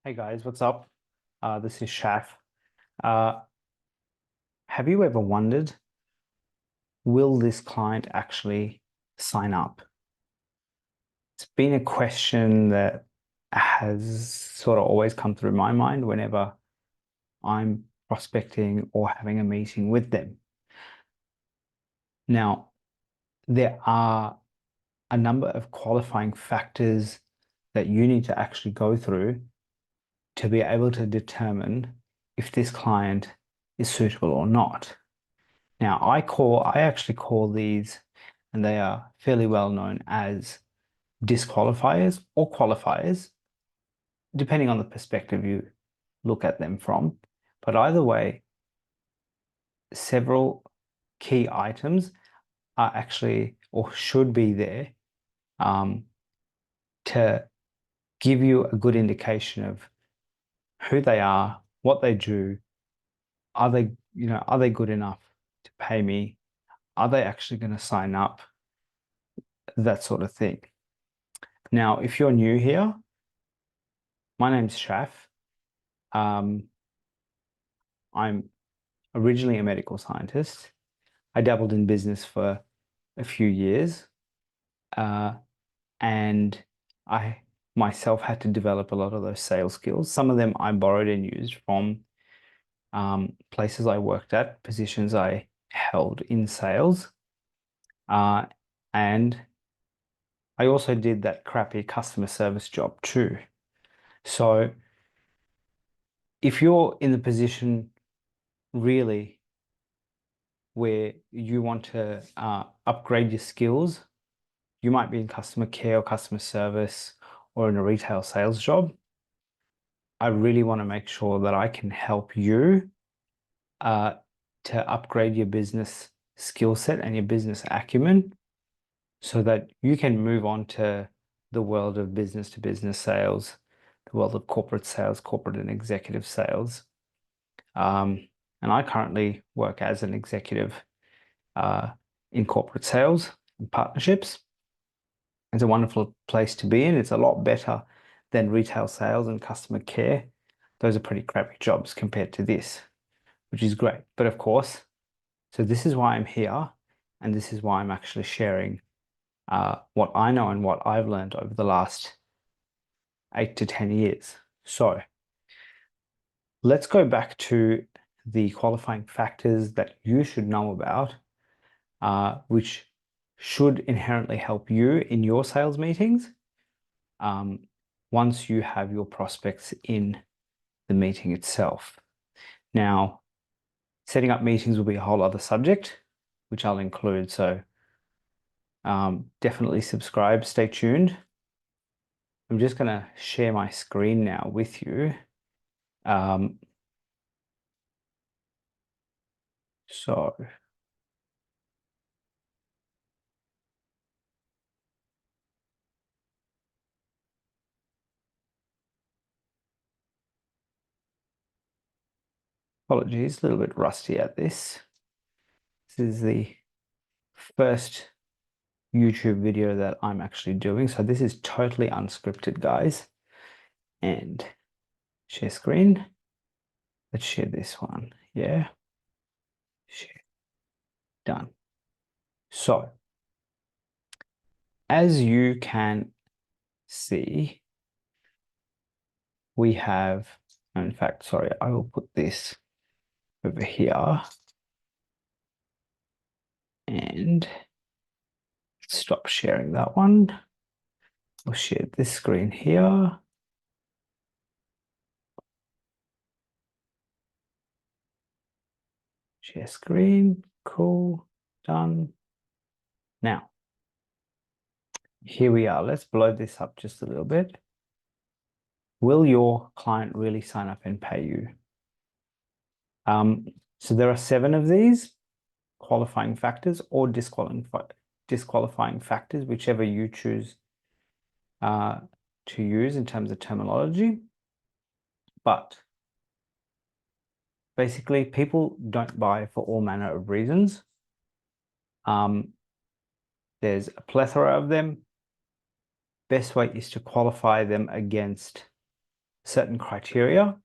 Hey guys, what's up? This is Shaf. Uh, have you ever wondered, will this client actually sign up? It's been a question that has sort of always come through my mind whenever I'm prospecting or having a meeting with them. Now, there are a number of qualifying factors that you need to actually go through to be able to determine if this client is suitable or not. Now, I actually call these, and they are fairly well known as disqualifiers or qualifiers, depending on the perspective you look at them from. But either way, several key items are actually or should be there um, to give you a good indication of who they are, what they do, are they good enough to pay me? Are they actually going to sign up? That sort of thing. Now, if you're new here, my name's Shaf. Um, I'm originally a medical scientist. I dabbled in business for a few years, uh, and I myself had to develop a lot of those sales skills. Some of them I borrowed and used from places I worked at, positions I held in sales, uh, and I also did that crappy customer service job too. So if you're in the position really where you want to upgrade your skills, you might be in customer care or customer service or in a retail sales job. I really want to make sure that I can help you uh, to upgrade your business skill set and your business acumen so that you can move on to the world of business to business sales, the world of corporate sales, corporate and executive sales. And I currently work as an executive uh, in corporate sales and partnerships. It's a wonderful place to be in. It's a lot better than retail sales and customer care. Those are pretty crappy jobs compared to this, which is great. But of course, so this is why I'm here, and this is why I'm actually sharing what I know and what I've learned over the last 8 to 10 years. So let's go back to the qualifying factors that you should know about, which should inherently help you in your sales meetings once you have your prospects in the meeting itself. Now, setting up meetings will be a whole other subject, which I'll include. So definitely subscribe, stay tuned. I'm just going to share my screen now with you. So apologies, a little bit rusty at this. This is the first YouTube video that I'm actually doing. So this is totally unscripted, guys. And share screen. Let's share this one. Yeah. Share. Done. So as you can see, we have, in fact, sorry, I will put this over here and stop sharing that one. We'll share this screen here. Share screen. Cool. Done. Now, here we are. Let's blow this up just a little bit. Will your client really sign up and pay you? So there are 7 of these qualifying factors or disqualifying factors, whichever you choose to use in terms of terminology. But basically, people don't buy for all manner of reasons. There's a plethora of them. Best way is to qualify them against certain criteria.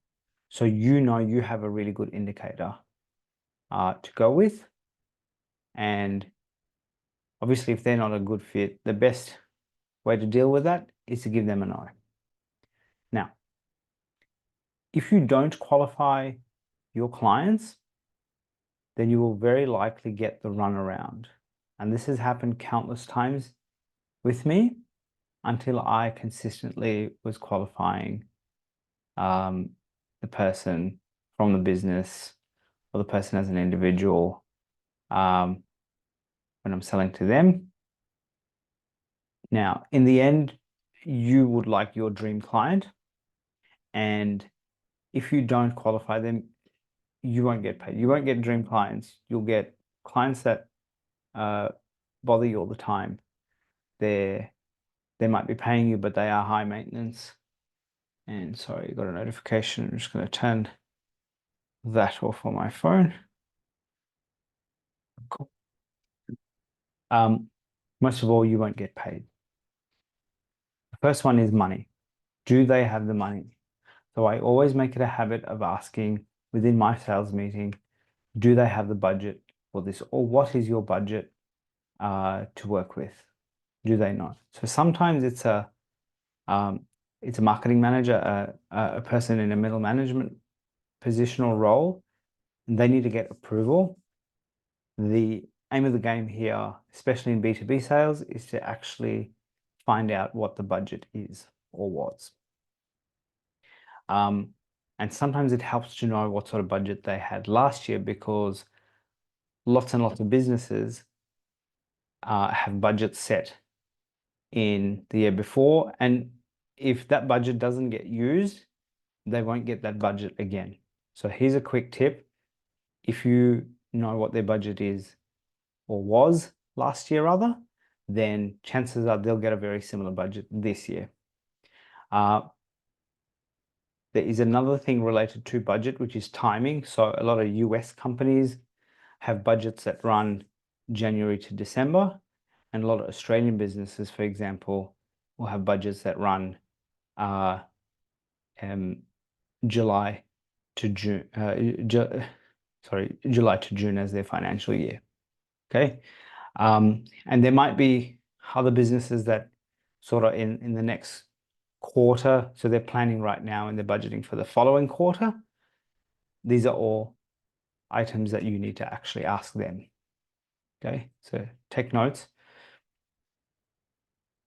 So you know you have a really good indicator to go with. And obviously, if they're not a good fit, the best way to deal with that is to give them a no. Now, if you don't qualify your clients, then you will very likely get the runaround. And this has happened countless times with me until I consistently was qualifying the person from the business or the person as an individual when I'm selling to them. Now, in the end, you would like your dream client, and if you don't qualify them, you won't get paid. You won't get dream clients. You'll get clients that bother you all the time. They might be paying you, but they are high maintenance. And sorry, you got a notification. I'm just going to turn that off on my phone. Cool. Most of all, you won't get paid. The first one is money. Do they have the money? So I always make it a habit of asking within my sales meeting, do they have the budget for this? Or what is your budget to work with? Do they not? So sometimes it's a marketing manager, a person in a middle management positional role, and they need to get approval. The aim of the game here, especially in B2B sales, is to actually find out what the budget is or was. And sometimes it helps to know what sort of budget they had last year, because lots and lots of businesses have budgets set in the year before. And if that budget doesn't get used, they won't get that budget again. So here's a quick tip. If you know what their budget is or was last year rather, then chances are they'll get a very similar budget this year. There is another thing related to budget, which is timing. So a lot of US companies have budgets that run January to December, and a lot of Australian businesses, for example, will have budgets that run July to June. July to June as their financial year. Okay, and there might be other businesses that sort of in the next quarter, so they're planning right now and they're budgeting for the following quarter. These are all items that you need to actually ask them. Okay, so take notes.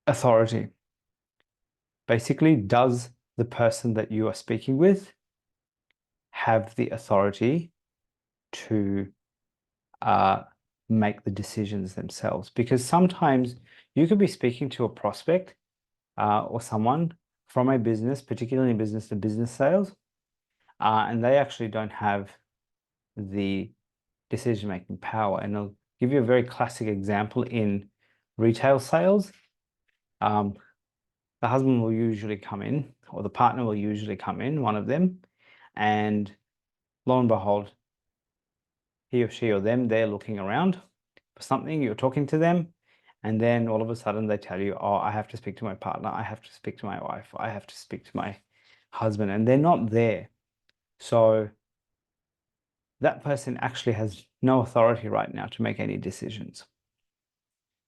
Authority. Basically, does the person that you are speaking with have the authority to make the decisions themselves? Because sometimes you could be speaking to a prospect or someone from a business, particularly in business to business sales, and they actually don't have the decision-making power. And I'll give you a very classic example in retail sales. The husband will usually come in, or the partner will usually come in, one of them, and lo and behold, he or she or them, they're looking around for something, you're talking to them, and then all of a sudden they tell you, oh, I have to speak to my partner, I have to speak to my wife, I have to speak to my husband, and they're not there. So that person actually has no authority right now to make any decisions.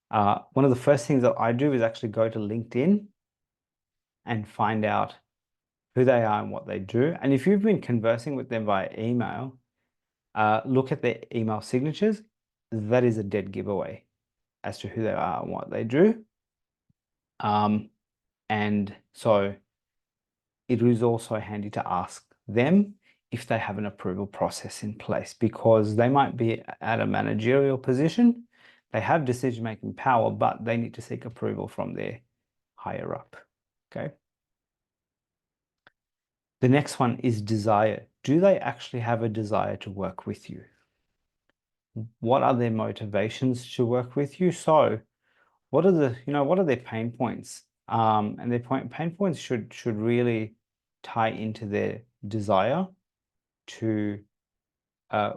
One of the first things that I do is actually go to LinkedIn and find out who they are and what they do. And if you've been conversing with them via email, look at their email signatures. That is a dead giveaway as to who they are and what they do. And so it is also handy to ask them if they have an approval process in place, because they might be at a managerial position, they have decision-making power, but they need to seek approval from their higher up. Okay. The next one is desire. Do they actually have a desire to work with you? What are their motivations to work with you? So what are their pain points? And their pain points should really tie into their desire to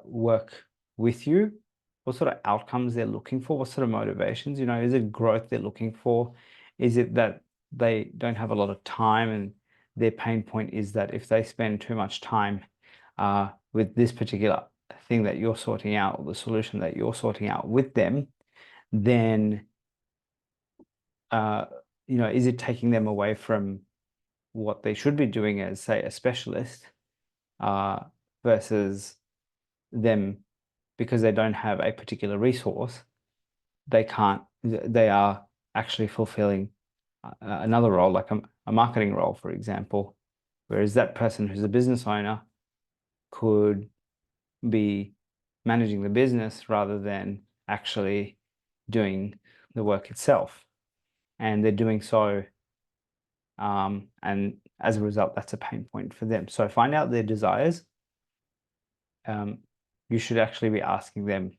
work with you. What sort of outcomes they're looking for? What sort of motivations? Is it growth they're looking for? Is it that they don't have a lot of time and their pain point is that if they spend too much time with this particular thing that you're sorting out, or the solution that you're sorting out with them, then is it taking them away from what they should be doing as, say, a specialist, versus them, because they don't have a particular resource, they are actually fulfilling another role, like a marketing role, for example, whereas that person who's a business owner could be managing the business rather than actually doing the work itself. And they're doing so, and as a result, that's a pain point for them. So find out their desires. You should actually be asking them,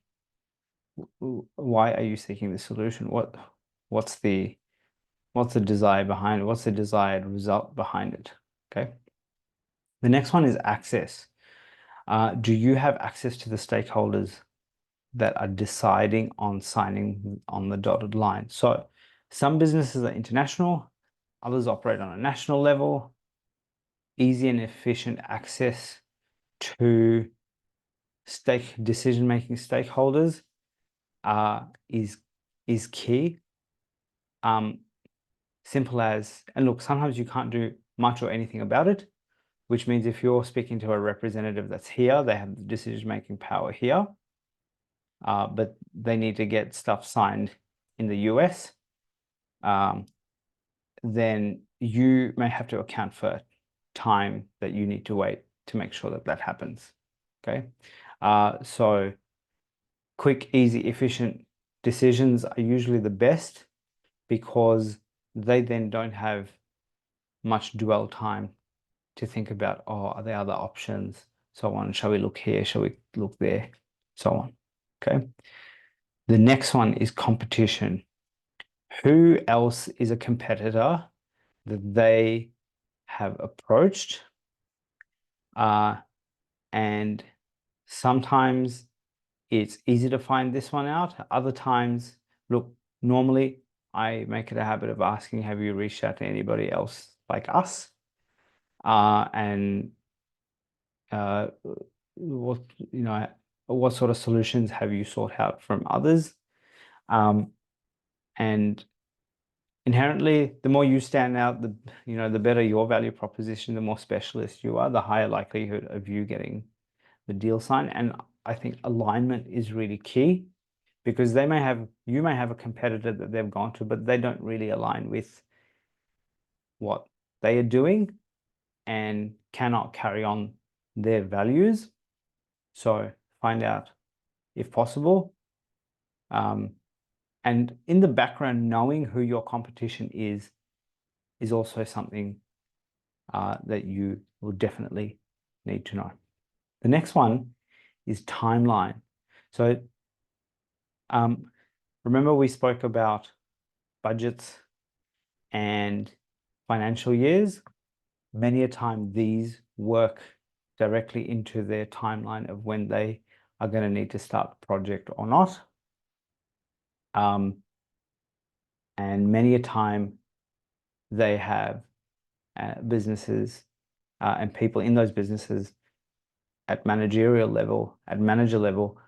why are you seeking this solution? What's the desire behind it? What's the desired result behind it? Okay. The next one is access. Do you have access to the stakeholders that are deciding on signing on the dotted line? So some businesses are international, others operate on a national level. Easy and efficient access to decision-making stakeholders is key. Simple as, and look, sometimes you can't do much or anything about it, which means if you're speaking to a representative that's here, they have the decision-making power here, but they need to get stuff signed in the US, then you may have to account for time that you need to wait to make sure that that happens. Okay. So quick, easy, efficient decisions are usually the best, because they then don't have much dwell time to think about, oh, are there other options? So on, shall we look here? Shall we look there? So on. Okay. The next one is competition. Who else is a competitor that they have approached? And sometimes it's easy to find this one out. Other times, look, normally I make it a habit of asking, have you reached out to anybody else like us? And what sort of solutions have you sought out from others? And inherently, the more you stand out, the better your value proposition, the more specialist you are, the higher likelihood of you getting the deal signed. And I think alignment is really key, because you may have a competitor that they've gone to, but they don't really align with what they are doing and cannot carry on their values. So find out if possible. And in the background, knowing who your competition is also something that you will definitely need to know. The next one is timeline. So remember we spoke about budgets and financial years. Many a time these work directly into their timeline of when they are going to need to start the project or not. And many a time they have businesses and people in those businesses at managerial level, at manager level,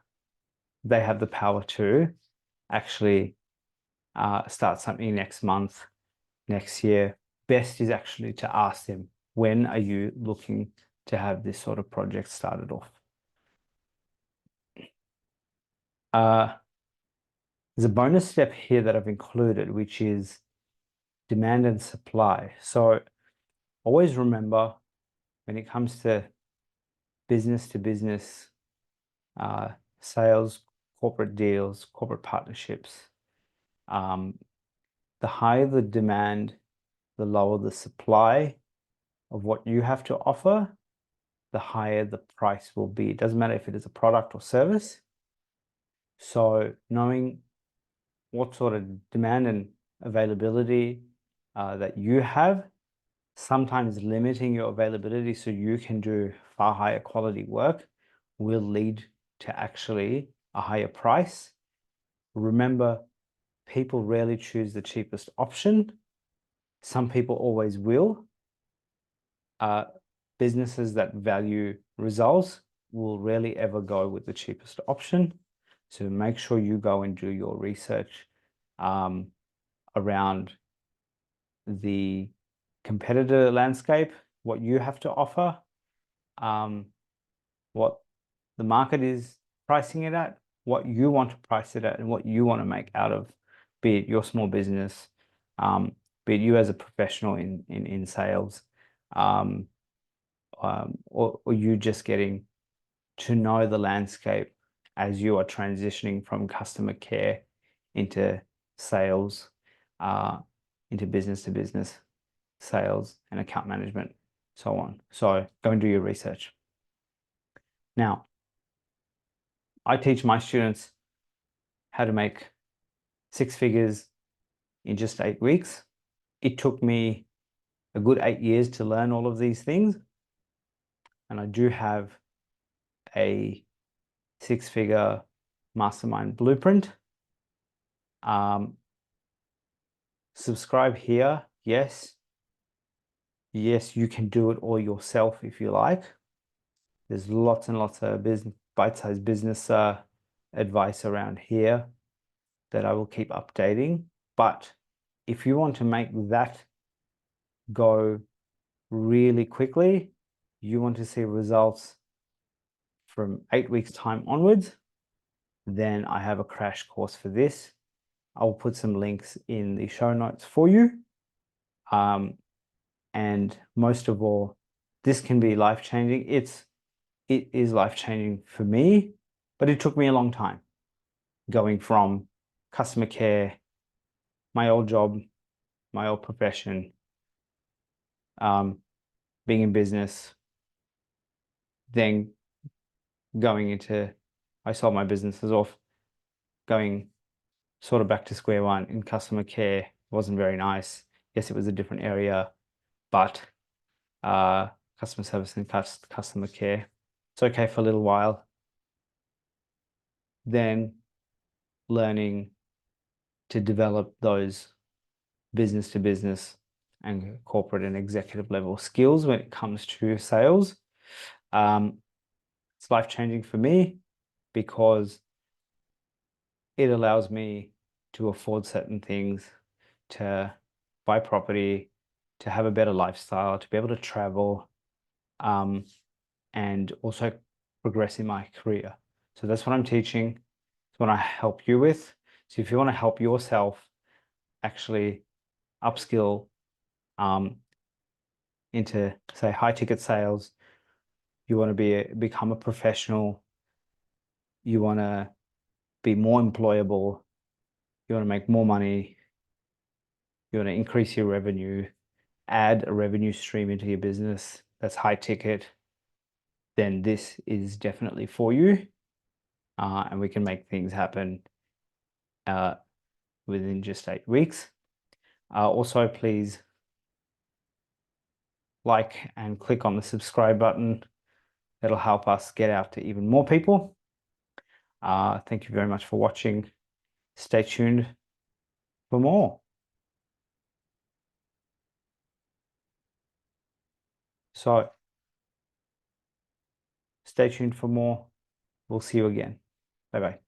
they have the power to actually start something next month, next year. Best is actually to ask them, when are you looking to have this sort of project started off? There's a bonus step here that I've included, which is demand and supply. So always remember, when it comes to business sales, corporate deals, corporate partnerships, the higher the demand, the lower the supply of what you have to offer, the higher the price will be. It doesn't matter if it is a product or service. So knowing what sort of demand and availability that you have, sometimes limiting your availability so you can do far higher quality work, will lead to actually a higher price. Remember, people rarely choose the cheapest option. Some people always will. businesses that value results will rarely ever go with the cheapest option. So make sure you go and do your research around the competitor landscape, what you have to offer, what the market is pricing it at, what you want to price it at, and what you want to make out of, be it your small business, be it you as a professional in sales, or you just getting to know the landscape as you are transitioning from customer care into sales, into business to business sales and account management, so on. So go and do your research. Now, I teach my students how to make 6 figures in just 8 weeks. It took me a good 8 years to learn all of these things. And I do have a 6-figure mastermind blueprint. Subscribe here. Yes, you can do it all yourself if you like. There's lots and lots of bite-sized business advice around here that I will keep updating. But if you want to make that go really quickly, you want to see results from 8 weeks time onwards, then I have a crash course for this. I'll put some links in the show notes for you. And most of all, this can be life-changing. It is life-changing for me, but it took me a long time going from customer care, my old job, my old profession, being in business, then going into, I sold my businesses off, going sort of back to square one in customer care. Wasn't very nice. Yes, it was a different area, but customer service and customer care, it's okay for a little while. Then learning to develop those business to business and corporate and executive level skills when it comes to sales. It's life-changing for me because it allows me to afford certain things, to buy property, to have a better lifestyle, to be able to travel, and also progress in my career. So that's what I'm teaching. It's what I help you with. So if you want to help yourself actually upskill into, say, high ticket sales, you want to become a professional, you want to be more employable, you want to make more money, you want to increase your revenue, add a revenue stream into your business that's high ticket, then this is definitely for you. And we can make things happen within just 8 weeks. Also, please like and click on the subscribe button. That'll help us get out to even more people. Thank you very much for watching. Stay tuned for more. So stay tuned for more. We'll see you again. Bye-bye.